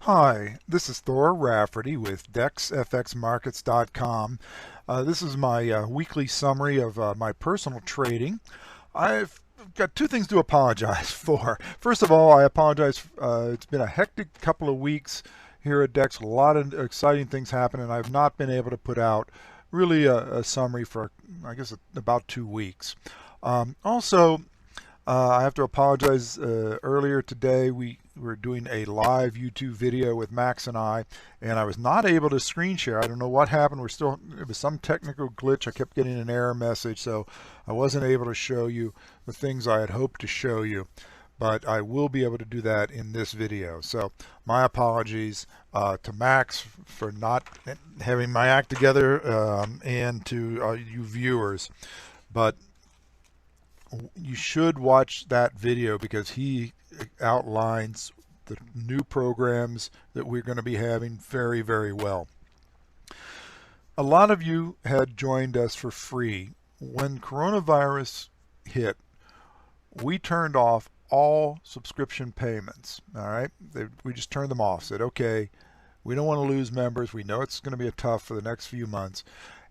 Hi, this is Thor Rafferty with DexFxMarkets.com. This is my weekly summary of my personal trading. I've got two things to apologize for. First of all, I apologize. It's been a hectic couple of weeks here at Dex. A lot of exciting things happen, and I've not been able to put out really a summary for, I guess, about 2 weeks. Also, I have to apologize. Earlier today, we were doing a live YouTube video with Max and I was not able to screen share. I don't know what happened. It was some technical glitch. I kept getting an error message, so I wasn't able to show you the things I had hoped to show you. But I will be able to do that in this video. So my apologies to Max for not having my act together, and to you viewers. But you should watch that video because he outlines the new programs that we're going to be having very, very well. A lot of you had joined us for free. When coronavirus hit, we turned off all subscription payments. All right, we just turned them off. Said, okay, we don't want to lose members. We know it's going to be tough for the next few months,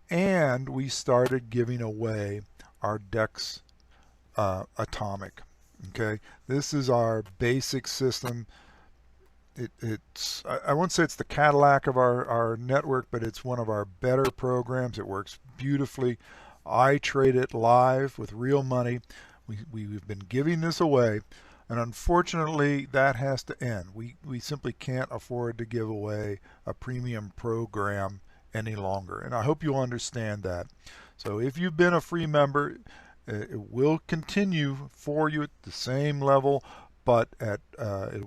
and we started giving away our Dex Atomic. Okay, this is our basic system. I won't say it's the Cadillac of our network, but it's one of our better programs. It works beautifully. I trade it live with real money. We've been giving this away, and unfortunately that has to end. We simply can't afford to give away a premium program any longer, and I hope you understand that. So if you've been a free member, it will continue for you at the same level, but it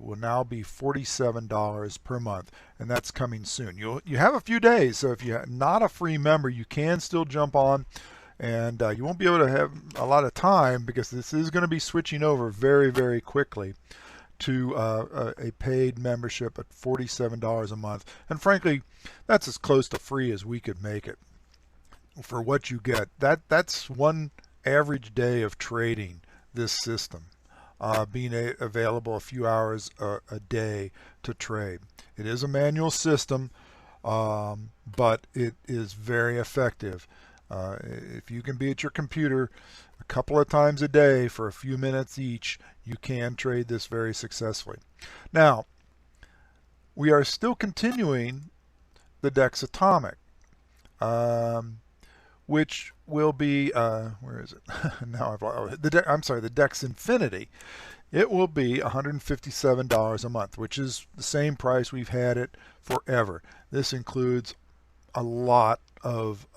will now be $47 per month, and that's coming soon. You have a few days, so if you're not a free member, you can still jump on, and you won't be able to have a lot of time because this is going to be switching over very, very quickly to a paid membership at $47 a month. And frankly, that's as close to free as we could make it for what you get. That's one average day of trading this system, being available a few hours a day to trade. It is a manual system, but it is very effective. If you can be at your computer a couple of times a day for a few minutes each, you can trade this very successfully. Now, we are still continuing the Dex Atomic, which will be, where is it? Now I'm sorry, the Dex Infinity. It will be $157 a month, which is the same price we've had it forever. This includes a lot of,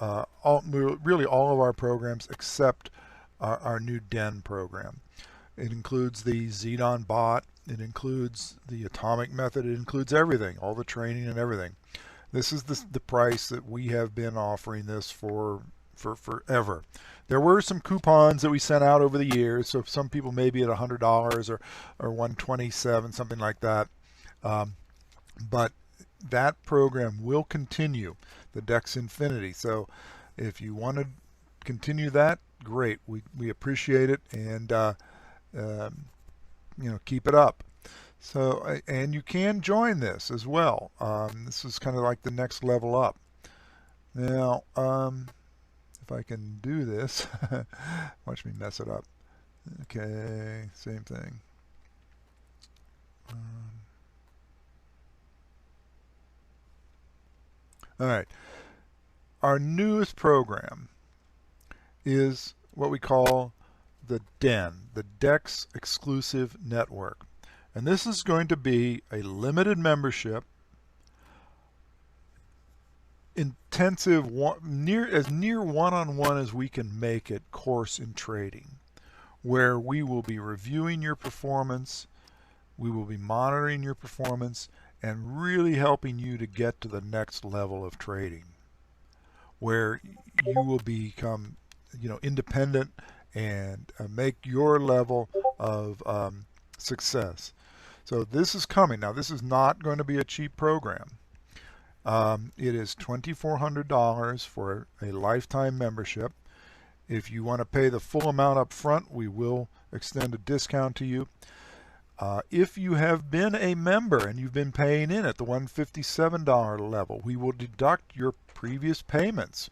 really all of our programs except our new Den program. It includes the Xedan bot. It includes the Atomic method. It includes everything, all the training and everything. This is the price that we have been offering this for forever. There were some coupons that we sent out over the years, so some people may be at $100 or $127, something like that. But that program will continue, the Dex Infinity. So if you want to continue that, great. We appreciate it, and keep it up. So, and you can join this as well. This is kind of like the next level up. Now, if I can do this, watch me mess it up. Okay, same thing. All right, our newest program is what we call the DEN, the Dex Exclusive Network. And this is going to be a limited membership, intensive, as near one-on-one as we can make it course in trading, where we will be reviewing your performance, we will be monitoring your performance, and really helping you to get to the next level of trading, where you will become, independent and make your level of success. So this is coming. Now, this is not going to be a cheap program. It is $2,400 for a lifetime membership. If you want to pay the full amount up front, we will extend a discount to you. If you have been a member and you've been paying in at the $157 level, we will deduct your previous payments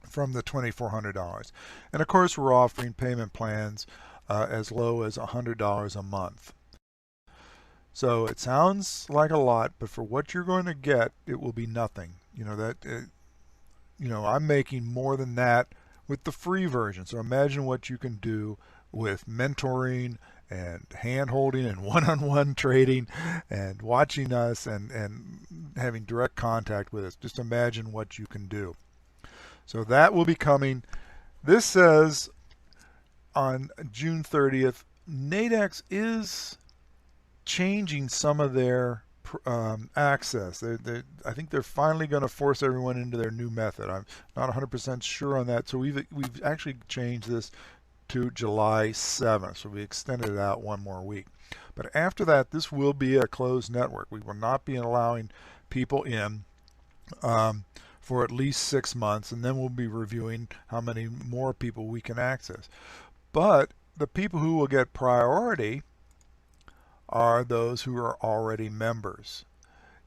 from the $2,400. And of course, we're offering payment plans as low as $100 a month. So it sounds like a lot, but for what you're going to get, it will be nothing. I'm making more than that with the free version. So imagine what you can do with mentoring and hand-holding and one-on-one trading and watching us and having direct contact with us. Just imagine what you can do. So that will be coming. This says on June 30th, Nadex is changing some of their access. I think they're finally going to force everyone into their new method. I'm not 100% sure on that. So we've actually changed this to July 7th. So we extended it out one more week. But after that, this will be a closed network. We will not be allowing people in for at least 6 months, and then we'll be reviewing how many more people we can access. But the people who will get priority are those who are already members.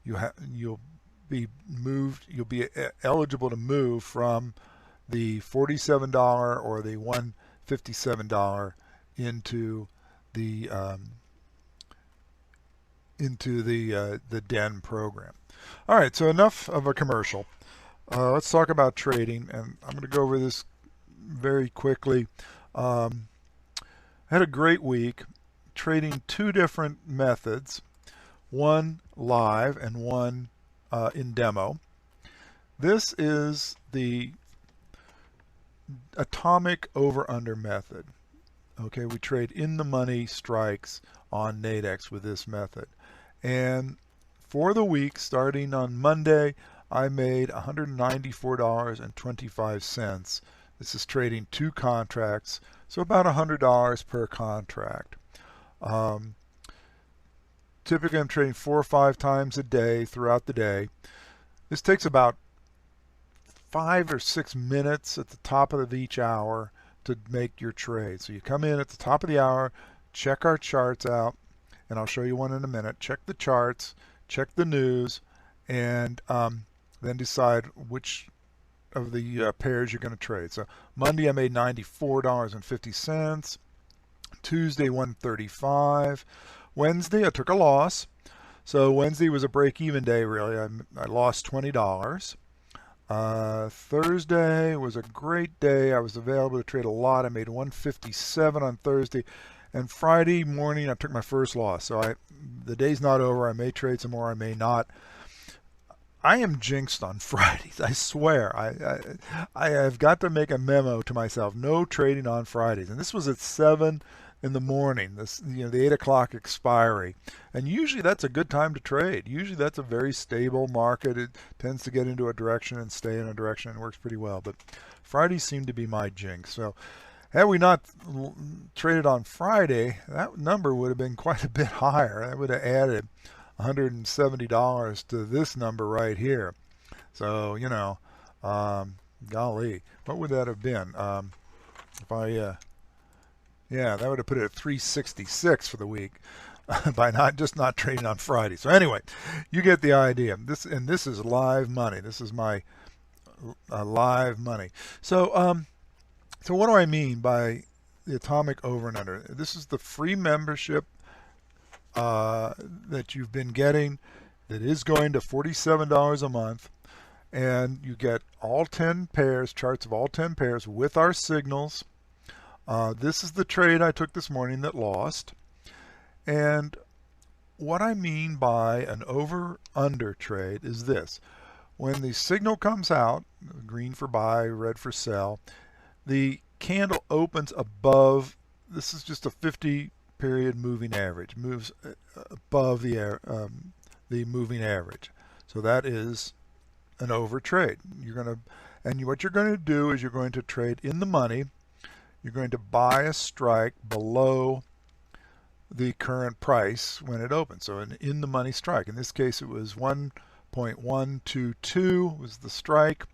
You'll be eligible to move from the $47 or the $157 into the DEN program. All right, so enough of a commercial. Let's talk about trading, and I'm going to go over this very quickly. I had a great week trading two different methods, one live and one in demo. This is the atomic over-under method. Okay, we trade in the money strikes on Nadex with this method. And for the week, starting on Monday, I made $194.25. This is trading two contracts, so about $100 per contract. Typically, I'm trading 4 or 5 times a day throughout the day. This takes about 5 or 6 minutes at the top of each hour to make your trade. So you come in at the top of the hour, check our charts out, and I'll show you one in a minute. Check the charts, check the news, and then decide which of the pairs you're going to trade. So Monday I made $94.50. Tuesday $135. Wednesday I took a loss. So Wednesday was a break-even day really. I lost $20. Thursday was a great day. I was available to trade a lot. I made $157 on Thursday. And Friday morning I took my first loss. So the day's not over. I may trade some more, I may not. I am jinxed on Fridays. I swear. I have got to make a memo to myself. No trading on Fridays. And this was at 7 in the morning. The 8 o'clock expiry. And usually that's a good time to trade. Usually that's a very stable market. It tends to get into a direction and stay in a direction and works pretty well. But Fridays seem to be my jinx. So had we not traded on Friday, that number would have been quite a bit higher. That would have added $170 to this number right here. So, golly, what would that have been? Yeah, that would have put it at 366 for the week by not trading on Friday. So anyway, you get the idea. This is live money. This is my live money. So what do I mean by the atomic over and under? This is the free membership that you've been getting that is going to $47 a month, and you get all 10 pairs, charts of all 10 pairs with our signals. This is the trade I took this morning that lost. And what I mean by an over-under trade is this. When the signal comes out, green for buy, red for sell, the candle opens above, this is just a 50-period moving average, moves above the moving average. So that is an over trade. What you're going to do is you're going to trade in the money. You're going to buy a strike below the current price when it opens. So an in the money strike. In this case it was 1.122 was the strike.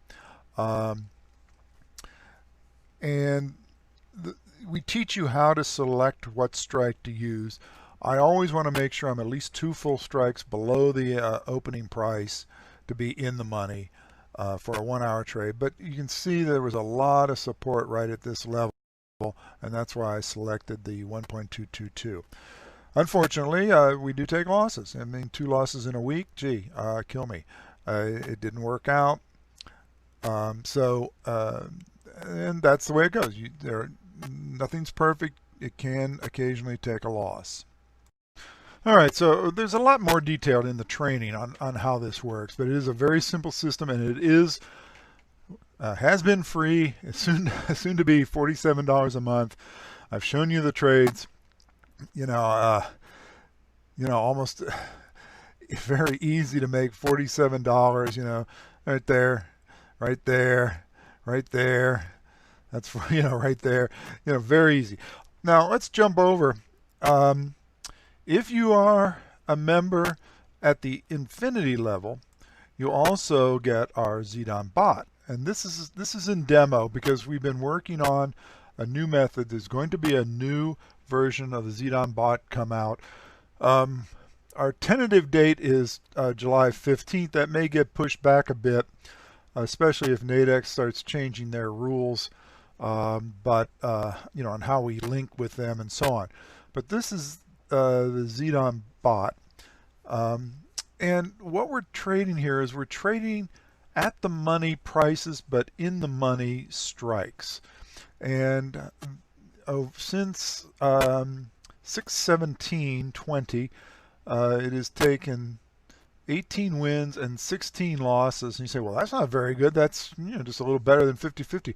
We teach you how to select what strike to use I always want to make sure I'm at least 2 full strikes below the opening price to be in the money for a 1-hour trade. But you can see there was a lot of support right at this level, and that's why I selected the 1.222. Unfortunately, we do take losses. I mean, 2 losses in a week, gee, kill me. It didn't work out. And that's the way it goes. Nothing's perfect. It can occasionally take a loss. All right, so there's a lot more detailed in the training on how this works, but it is a very simple system, and it is has been free. It's soon to be $47 a month. I've shown you the trades. Almost very easy to make $47. Right there, right there, right there. That's right there. Very easy. Now let's jump over. If you are a member at the infinity level, you also get our Xedan bot. And this is in demo because we've been working on a new method. There's going to be a new version of the Xedan bot come out. Our tentative date is July 15th. That may get pushed back a bit, especially if Nadex starts changing their rules, on how we link with them and so on. But this is the Xedan bot. And what we're trading here is we're trading at the money prices, but in the money strikes. And since 6/17/20, it has taken 18 wins and 16 losses. And you say, well, that's not very good. That's just a little better than 50-50.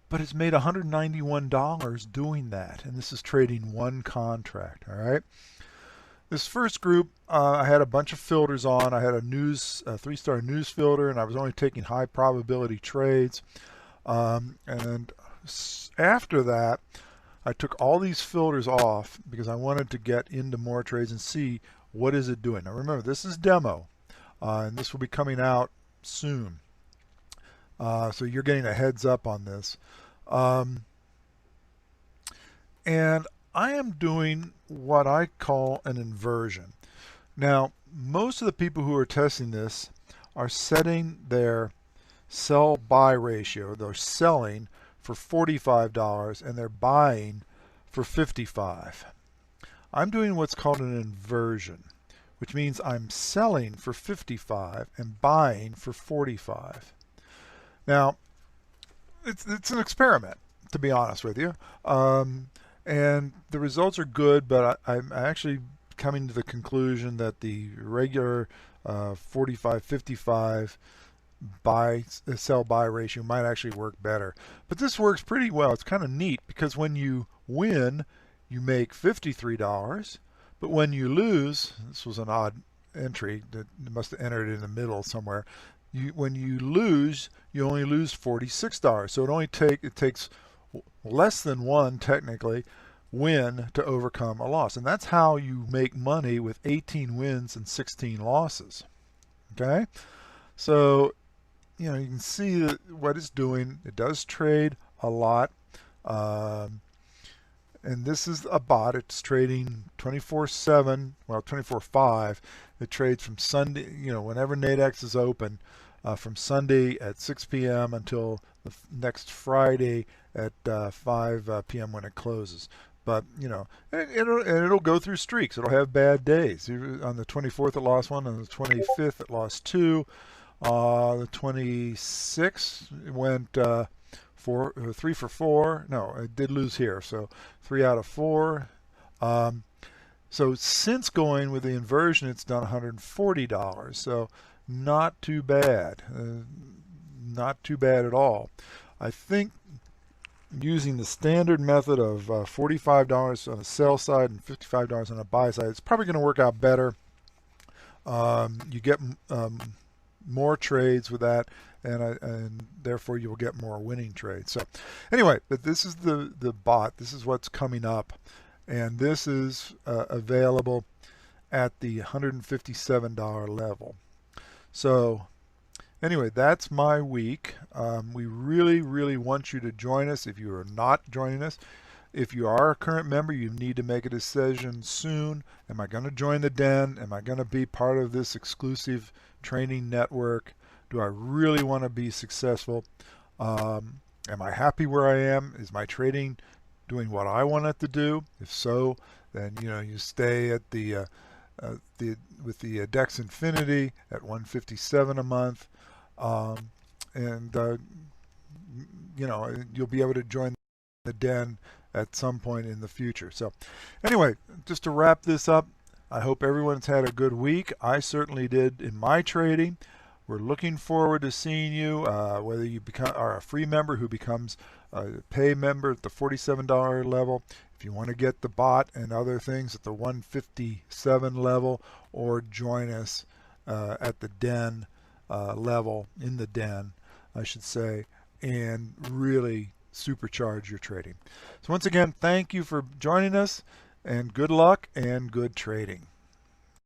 But it's made $191 doing that. And this is trading 1 contract, all right? This first group, I had a bunch of filters on. I had a 3-star news filter, and I was only taking high probability trades. And after that, I took all these filters off because I wanted to get into more trades and see what is it doing. Now remember, this is demo, and this will be coming out soon. So you're getting a heads up on this. And I am doing what I call an inversion. Now, most of the people who are testing this are setting their sell-buy ratio. They're selling for $45 and they're buying for $55. I'm doing what's called an inversion, which means I'm selling for $55 and buying for $45. Now, it's an experiment, to be honest with you. And the results are good, but I'm actually coming to the conclusion that the regular 45-55 sell-buy ratio might actually work better. But this works pretty well. It's kind of neat because when you win, you make $53, but when you lose, this was an odd entry that must have entered in the middle somewhere. When you lose, you only lose $46. So it takes less than 1 technically win to overcome a loss, and that's how you make money with 18 wins and 16 losses. Okay, so you can see that what it's doing. It does trade a lot, and this is a bot. It's trading 24/7, well 24/5. It trades from Sunday, whenever Nadex is open, from Sunday at 6 p.m. until the next Friday at 5 p.m. when it closes. But it'll go through streaks. It'll have bad days. On the 24th it lost 1, on the 25th it lost 2. The 26th it went 3 for 4. No, it did lose here, so 3 out of 4. So since going with the inversion, it's done $140. So not too bad. Not too bad at all. I think using the standard method of $45 on the sell side and $55 on the buy side, it's probably going to work out better. You get more trades with that, and therefore you will get more winning trades. So anyway, but this is the bot. This is what's coming up, and this is available at the $157 level. So anyway, that's my week. We really want you to join us. If you are not joining us, If you are a current member, you need to make a decision soon. Am I going to join the den? Am I going to be part of this exclusive training network? Do I really want to be successful? Am I happy where I am? Is my trading doing what I want it to do? If so, then you stay at with the Dex Infinity at 157 a month, and you'll be able to join the den at some point in the future. So anyway, just to wrap this up, I hope everyone's had a good week. I certainly did in my trading. We're looking forward to seeing you, whether you are a free member who becomes a pay member at the $47 level, if you want to get the bot and other things at the 157 level, or join us at the den level, in the den, I should say, and really supercharge your trading. So once again, thank you for joining us, and good luck and good trading.